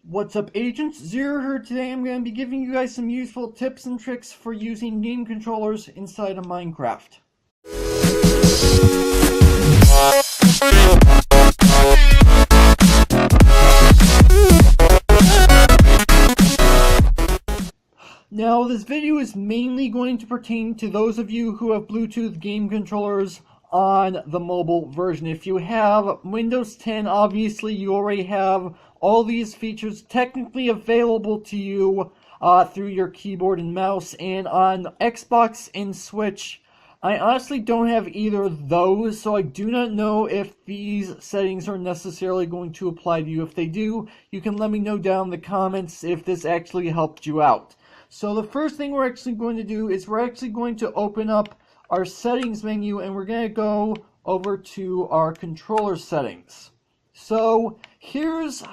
What's up, agents? Zero here. Today I'm going to be giving you guys some useful tips and tricks for using game controllers inside of Minecraft. Now, this video is mainly going to pertain to those of you who have Bluetooth game controllers on the mobile version. If you have Windows 10, obviously you already have all these features technically available to you through your keyboard and mouse. And on Xbox and Switch, I honestly don't have either of those, so I do not know if these settings are necessarily going to apply to you. If they do, you can let me know down in the comments if this actually helped you out. So the first thing we're actually going to do is we're actually going to open up our settings menu and we're going to go over to our controller settings. So here's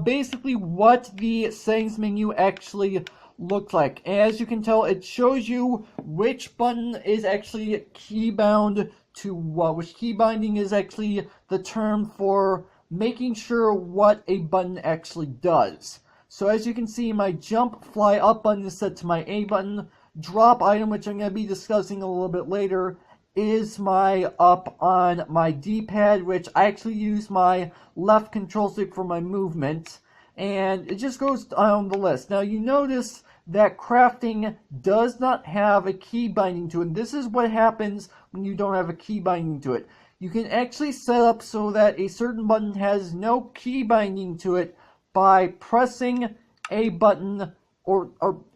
basically what the settings menu actually looks like. As you can tell, it shows you which button is actually keybound to what, which key binding is actually the term for making sure what a button actually does. So as you can see, my jump fly up button is set to my A button. Drop item, which I'm going to be discussing a little bit later, is my up on my D-pad, which I actually use my left control stick for my movement. And it just goes down the list. Now you notice that crafting does not have a key binding to it. And this is what happens when you don't have a key binding to it. You can actually set up so that a certain button has no key binding to it by pressing a button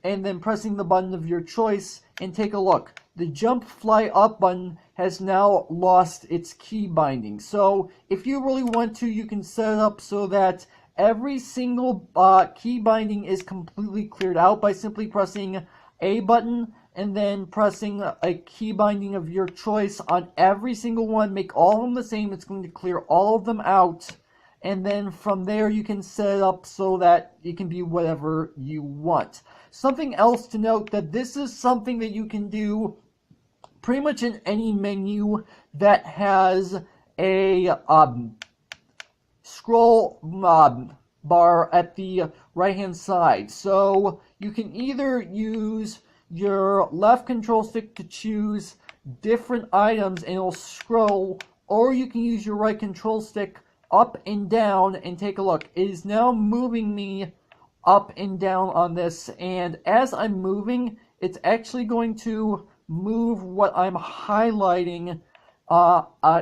and then pressing the button of your choice, and take a look. The jump fly up button has now lost its key binding. So if you really want to, you can set it up so that every single key binding is completely cleared out by simply pressing a button and then pressing a key binding of your choice on every single one. Make all of them the same. It's going to clear all of them out. And then from there you can set it up so that it can be whatever you want. Something else to note, that this is something that you can do pretty much in any menu that has a scroll bar at the right hand side. So you can either use your left control stick to choose different items and it'll scroll, or you can use your right control stick up and down, and take a look. It is now moving me up and down on this, and as I'm moving, it's actually going to move what I'm highlighting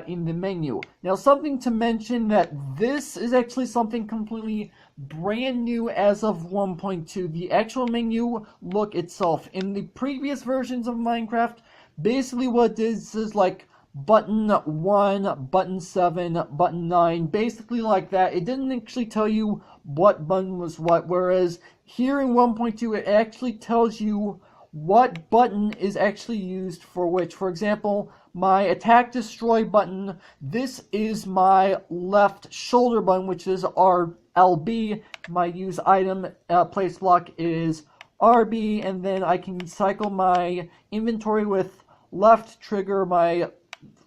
in the menu. Now, something to mention, that this is actually something completely brand new as of 1.2. The actual menu look itself. In the previous versions of Minecraft, basically what it is like button 1, button 7, button 9, basically like that. It didn't actually tell you what button was what, whereas here in 1.2 it actually tells you what button is actually used for which. For example, my attack destroy button, this is my left shoulder button, which is RLB. My use item place block is RB, and then I can cycle my inventory with left trigger. My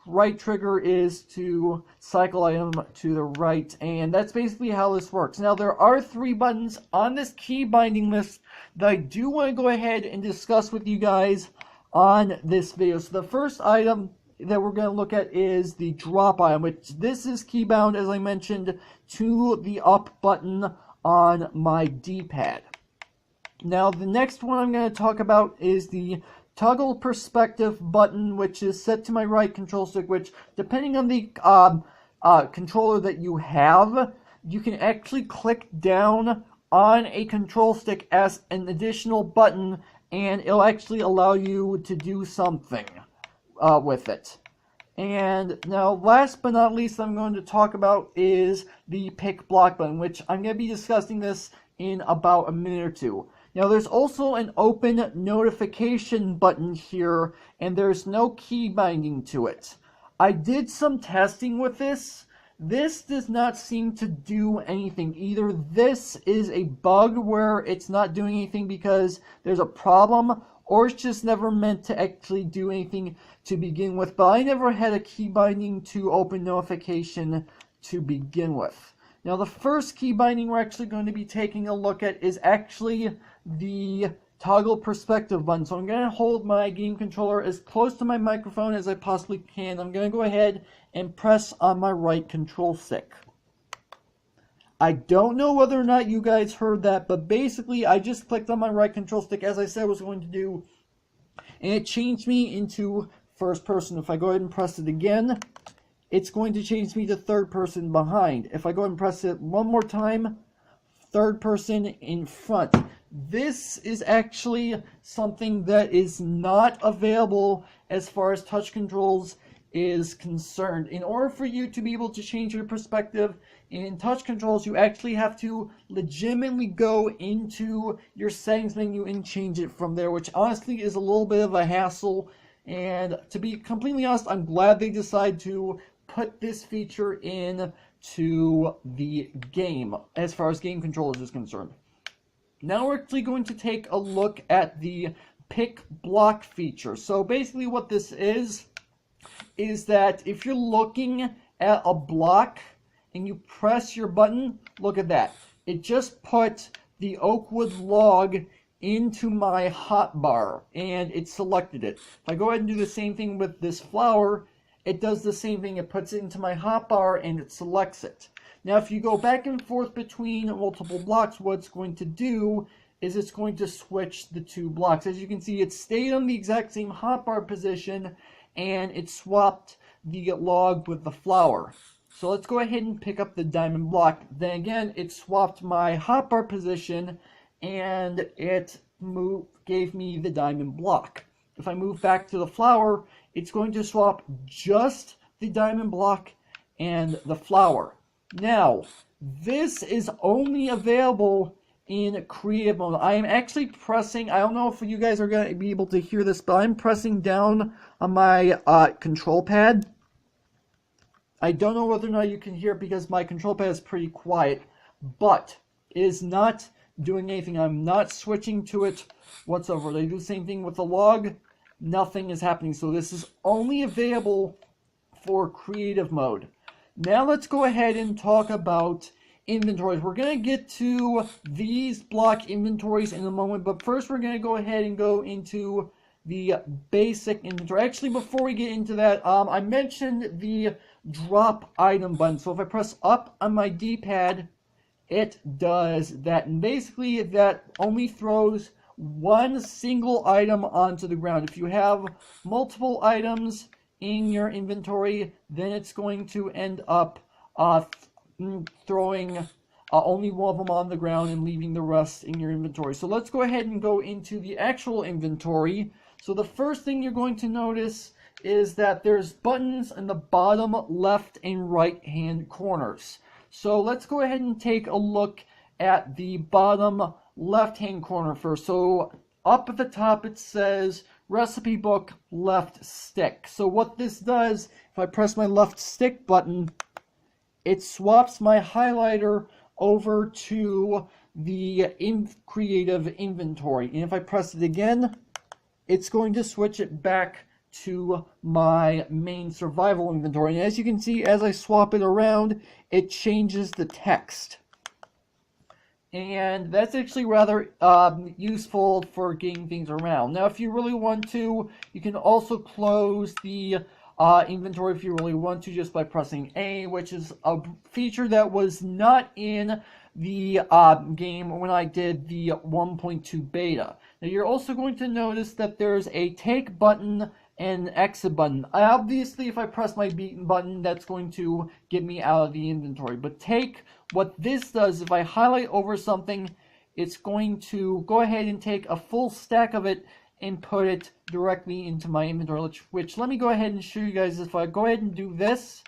right trigger is to cycle item to the right, and that's basically how this works. Now, there are 3 buttons on this key binding list that I do want to go ahead and discuss with you guys on this video. So the first item that we're going to look at is the drop item, which this is key bound, as I mentioned, to the up button on my D-pad. Now, the next one I'm going to talk about is the toggle perspective button, which is set to my right control stick, which, depending on the controller that you have, you can actually click down on a control stick as an additional button, and it'll actually allow you to do something with it. And now, last but not least, I'm going to talk about is the Pic Block button, which I'm going to be discussing this in about a minute or two. Now, there's also an open notification button here, and there's no key binding to it. I did some testing with this. This does not seem to do anything. Either this is a bug where it's not doing anything because there's a problem, or it's just never meant to actually do anything to begin with. But I never had a key binding to open notification to begin with. Now the first key binding we're actually going to be taking a look at is actually the toggle perspective button. So I'm going to hold my game controller as close to my microphone as I possibly can. I'm going to go ahead and press on my right control stick. I don't know whether or not you guys heard that, but basically I just clicked on my right control stick as I said I was going to do, and it changed me into first person. If I go ahead and press it again, it's going to change me to third person behind. If I go ahead and press it one more time, third person in front. This is actually something that is not available as far as touch controls is concerned. In order for you to be able to change your perspective in touch controls, you actually have to legitimately go into your settings menu and change it from there, which honestly is a little bit of a hassle. And to be completely honest, I'm glad they decided to put this feature in to the game as far as game controllers is concerned. Now we're actually going to take a look at the Pic Block feature. So basically what this is that if you're looking at a block and you press your button, look at that. It just put the oak wood log into my hotbar and it selected it. If I go ahead and do the same thing with this flower, it does the same thing. It puts it into my hotbar and it selects it. Now if you go back and forth between multiple blocks, what it's going to do is it's going to switch the two blocks. As you can see, it stayed on the exact same hotbar position and it swapped the log with the flower. So let's go ahead and pick up the diamond block. Then again, it swapped my hotbar position and it gave me the diamond block. If I move back to the flower, it's going to swap just the diamond block and the flower. Now, this is only available in creative mode. I am actually pressing, I don't know if you guys are going to be able to hear this, but I'm pressing down on my control pad. I don't know whether or not you can hear it because my control pad is pretty quiet, but it is not doing anything. I'm not switching to it whatsoever. They do the same thing with the log. Nothing is happening. So this is only available for creative mode. Now let's go ahead and talk about inventories. We're going to get to these block inventories in a moment, but first we're going to go ahead and go into the basic inventory. Actually, before we get into that, I mentioned the drop item button. So if I press up on my D-pad, it does that. And basically, that only throws one single item onto the ground. If you have multiple items in your inventory, then it's going to end up throwing only one of them on the ground and leaving the rest in your inventory. So let's go ahead and go into the actual inventory. So the first thing you're going to notice is that there's buttons in the bottom left and right hand corners. So let's go ahead and take a look at the bottom left hand corner first. So up at the top it says recipe book left stick. So what this does, if I press my left stick button, it swaps my highlighter over to the creative inventory. And if I press it again, it's going to switch it back to my main survival inventory. And as you can see, as I swap it around, it changes the text. And that's actually rather useful for getting things around. Now, if you really want to, you can also close the inventory if you really want to, just by pressing A, which is a feature that was not in the game when I did the 1.2 beta. Now, you're also going to notice that there's a take button and exit button. Obviously, if I press my beaten button, that's going to get me out of the inventory. But take, what this does, if I highlight over something, it's going to go ahead and take a full stack of it and put it directly into my inventory, which let me go ahead and show you guys. If I go ahead and do this,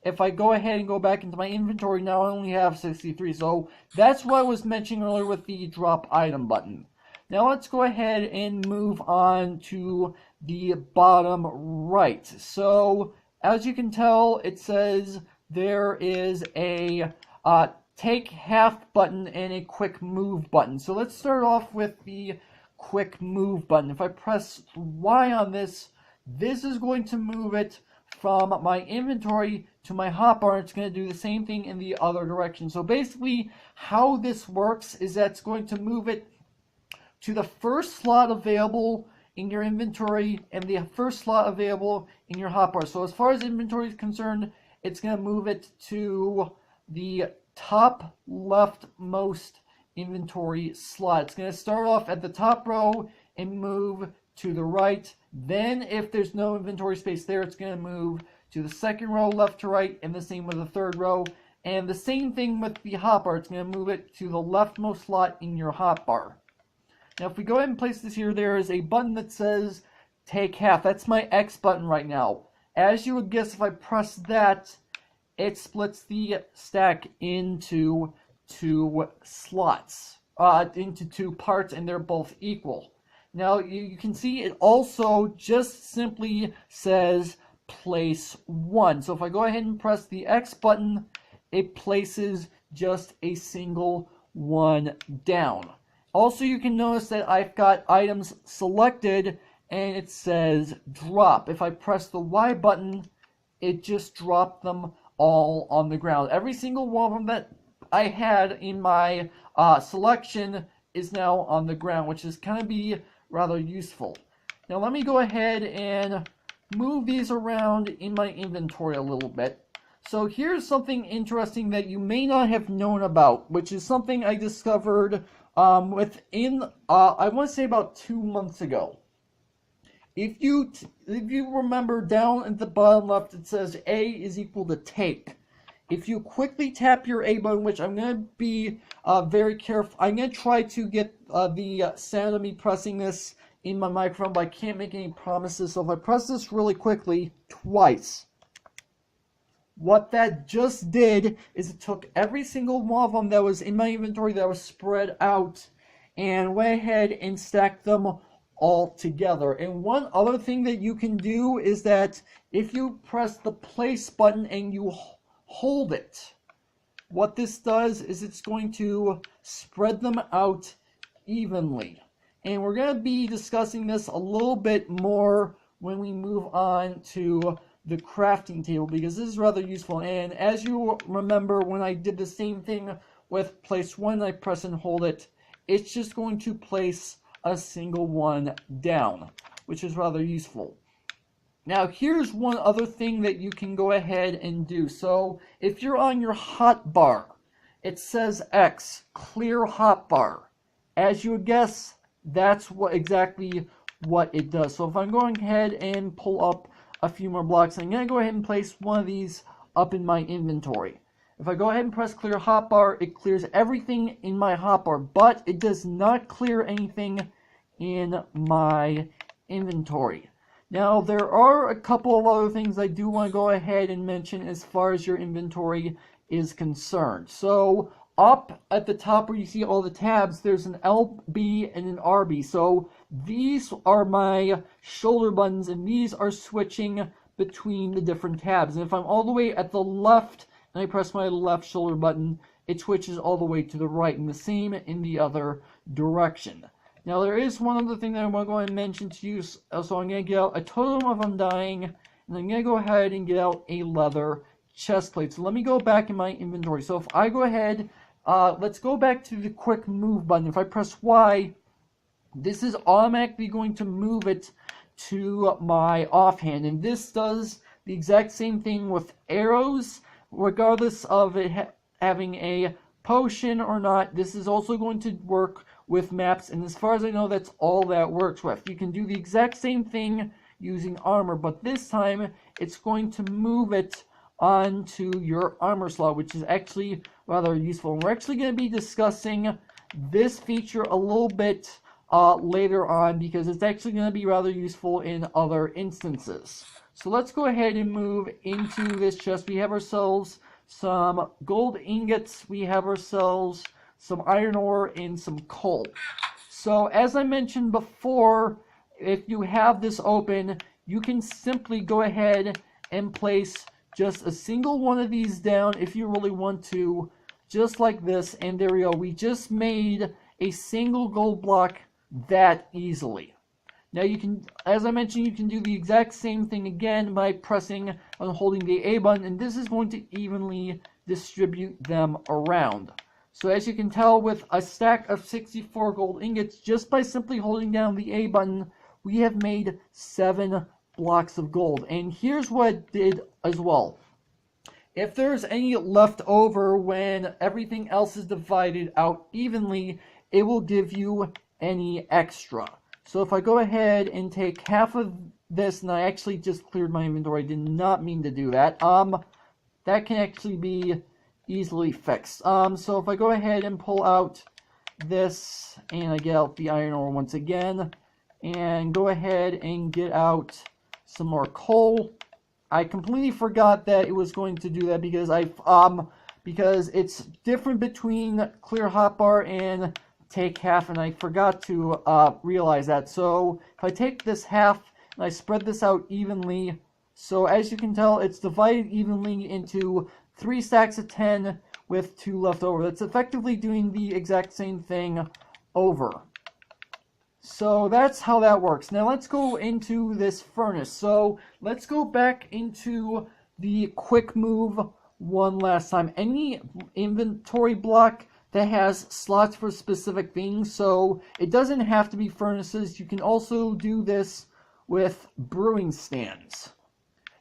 if I go ahead and go back into my inventory, now I only have 63. So that's what I was mentioning earlier with the drop item button. Now let's go ahead and move on to the bottom right. So as you can tell, it says there is a take half button and a quick move button. So let's start off with the quick move button. If I press Y on this, this is going to move it from my inventory to my hotbar. It's going to do the same thing in the other direction. So basically, how this works is that it's going to move it to the first slot available in your inventory and the first slot available in your hotbar. So as far as inventory is concerned, it's going to move it to the top leftmost inventory slot. It's going to start off at the top row and move to the right. Then if there's no inventory space there, it's going to move to the second row left to right, and the same with the third row. And the same thing with the hotbar. It's going to move it to the leftmost slot in your hotbar. Now if we go ahead and place this here, there is a button that says take half. That's my X button right now. As you would guess, if I press that, it splits the stack into two slots, into two parts, and they're both equal. Now you can see it also just simply says place 1. So if I go ahead and press the X button, it places just a single one down. Also, you can notice that I've got items selected and it says drop. If I press the Y button, it just dropped them all on the ground. Every single one of them that I had in my selection is now on the ground, which is kind of be rather useful. Now let me go ahead and move these around in my inventory a little bit. So here's something interesting that you may not have known about, which is something I discovered within, I want to say about 2 months ago. If you remember, down at the bottom left, it says A is equal to take. If you quickly tap your A button, which I'm going to be very careful, I'm going to try to get the sound of me pressing this in my microphone, but I can't make any promises. So if I press this really quickly twice, what that just did is it took every single one of them that was in my inventory that was spread out and went ahead and stacked them all together. And one other thing that you can do is that if you press the place button and you hold it, what this does is it's going to spread them out evenly. And we're going to be discussing this a little bit more when we move on to the crafting table, because this is rather useful. And as you remember, when I did the same thing with place 1, I press and hold it, it's just going to place a single one down, which is rather useful. Now here's one other thing that you can go ahead and do. So if you're on your hotbar, it says X, clear hotbar. As you would guess, that's exactly what it does. So if I'm going ahead and pull up a few more blocks, I'm going to go ahead and place one of these up in my inventory. If I go ahead and press clear hotbar, it clears everything in my hotbar, but it does not clear anything in my inventory. Now, there are a couple of other things I do want to go ahead and mention as far as your inventory is concerned. So, up at the top where you see all the tabs, there's an LB and an RB. So, these are my shoulder buttons, and these are switching between the different tabs. And if I'm all the way at the left, and I press my left shoulder button, it switches all the way to the right, and the same in the other direction. Now there is one other thing that I want to go ahead and mention to you, so I'm going to get out a totem of undying, and I'm going to go ahead and get out a leather chest plate. So let me go back in my inventory. So if I go ahead, let's go back to the quick move button. If I press Y, this is automatically going to move it to my offhand, and this does the exact same thing with arrows. Regardless of it having a potion or not, this is also going to work with maps, and as far as I know, that's all that works with. You can do the exact same thing using armor, but this time it's going to move it onto your armor slot, which is actually rather useful. And we're actually going to be discussing this feature a little bit later on, because it's actually going to be rather useful in other instances. So let's go ahead and move into this chest. We have ourselves some gold ingots, we have ourselves some iron ore, and some coal. So as I mentioned before, if you have this open, you can simply go ahead and place just a single one of these down if you really want to, just like this, and there we go. We just made a single gold block that easily. Now you can, as I mentioned, you can do the exact same thing again by pressing and holding the A button, and this is going to evenly distribute them around. So as you can tell, with a stack of 64 gold ingots, just by simply holding down the A button, we have made 7 blocks of gold. And here's what it did as well. If there's any left over when everything else is divided out evenly, it will give you any extra. So if I go ahead and take half of this, and I actually just cleared my inventory, I did not mean to do that. That can actually be easily fixed. So if I go ahead and pull out this, and I get out the iron ore once again, and go ahead and get out some more coal. I completely forgot that it was going to do that because it's different between clear hotbar and take half, and I forgot to realize that. So if I take this half and I spread this out evenly, so as you can tell, it's divided evenly into 3 stacks of 10 with 2 left over. That's effectively doing the exact same thing over. So that's how that works. Now let's go into this furnace. So let's go back into the quick move one last time. Any inventory block that has slots for specific things, so it doesn't have to be furnaces. You can also do this with brewing stands.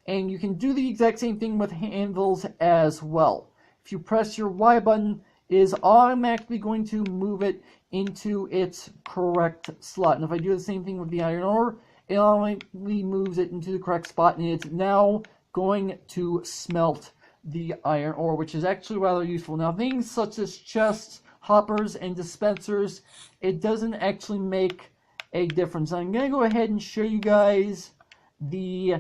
And you can do the exact same thing with anvils as well. If you press your Y button, it is automatically going to move it into its correct slot. And if I do the same thing with the iron ore, it automatically moves it into the correct spot, and it's now going to smelt the iron ore, which is actually rather useful. Now, things such as chests, hoppers, and dispensers, it doesn't actually make a difference. I'm going to go ahead and show you guys the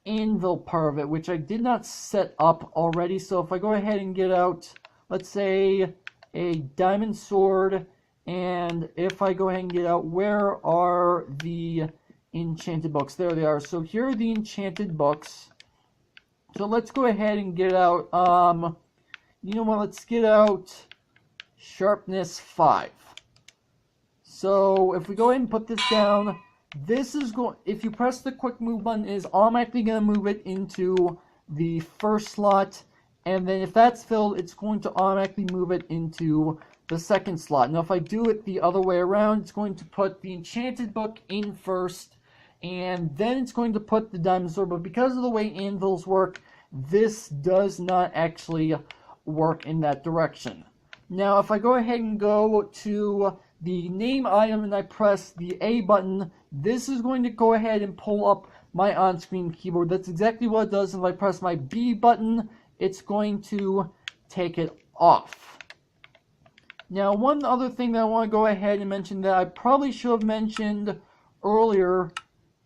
anvil part of it, which I did not set up already. So if I go ahead and get out, let's say, a diamond sword, and if I go ahead and get out, where are the enchanted books? There they are. So here are the enchanted books. So let's go ahead and get out, you know what, let's get out sharpness 5. So if we go ahead and put this down, this is going, if you press the quick move button, it is automatically going to move it into the first slot, and then if that's filled, it's going to automatically move it into the second slot. Now if I do it the other way around, it's going to put the enchanted book in first, and then it's going to put the diamond sword. But because of the way anvils work, this does not actually work in that direction. Now if I go ahead and go to the name item and I press the A button, this is going to go ahead and pull up my on-screen keyboard. That's exactly what it does. If I press my B button, it's going to take it off. Now one other thing that I want to go ahead and mention that I probably should have mentioned earlier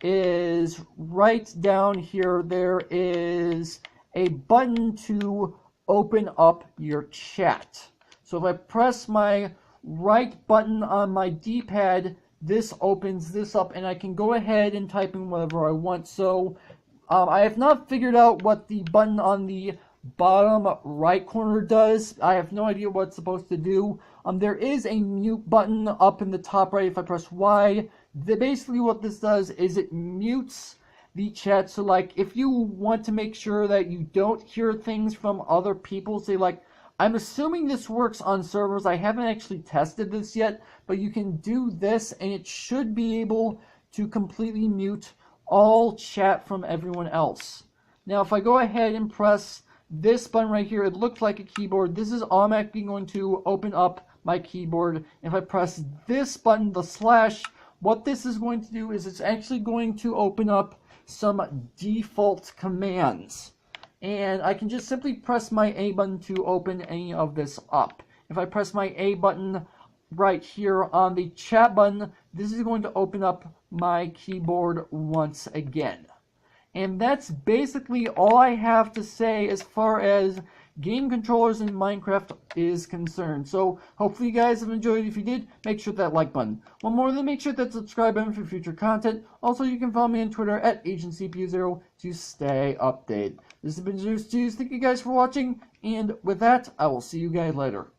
is right down here there is a button to open up your chat. So if I press my right button on my D-pad, this opens this up and I can go ahead and type in whatever I want. So I have not figured out what the button on the bottom right corner does. I have no idea what it's supposed to do. There is a mute button up in the top right. If I press Y, basically what this does is it mutes the chat. So like if you want to make sure that you don't hear things from other people, say like, I'm assuming this works on servers. I haven't actually tested this yet, but you can do this and it should be able to completely mute all chat from everyone else. Now if I go ahead and press this button right here, it looks like a keyboard. This is automatically going to open up my keyboard. If I press this button, the slash, what this is going to do is it's actually going to open up some default commands. And I can just simply press my A button to open any of this up. If I press my A button right here on the chat button, this is going to open up my keyboard once again. And that's basically all I have to say as far as game controllers in Minecraft is concerned. So hopefully you guys have enjoyed. If you did, make sure that like button. One more thing, make sure that subscribe button for future content. Also, you can follow me on Twitter at AgentCPU0 to stay updated. This has been Zeus Juice. Thank you guys for watching, and with that, I will see you guys later.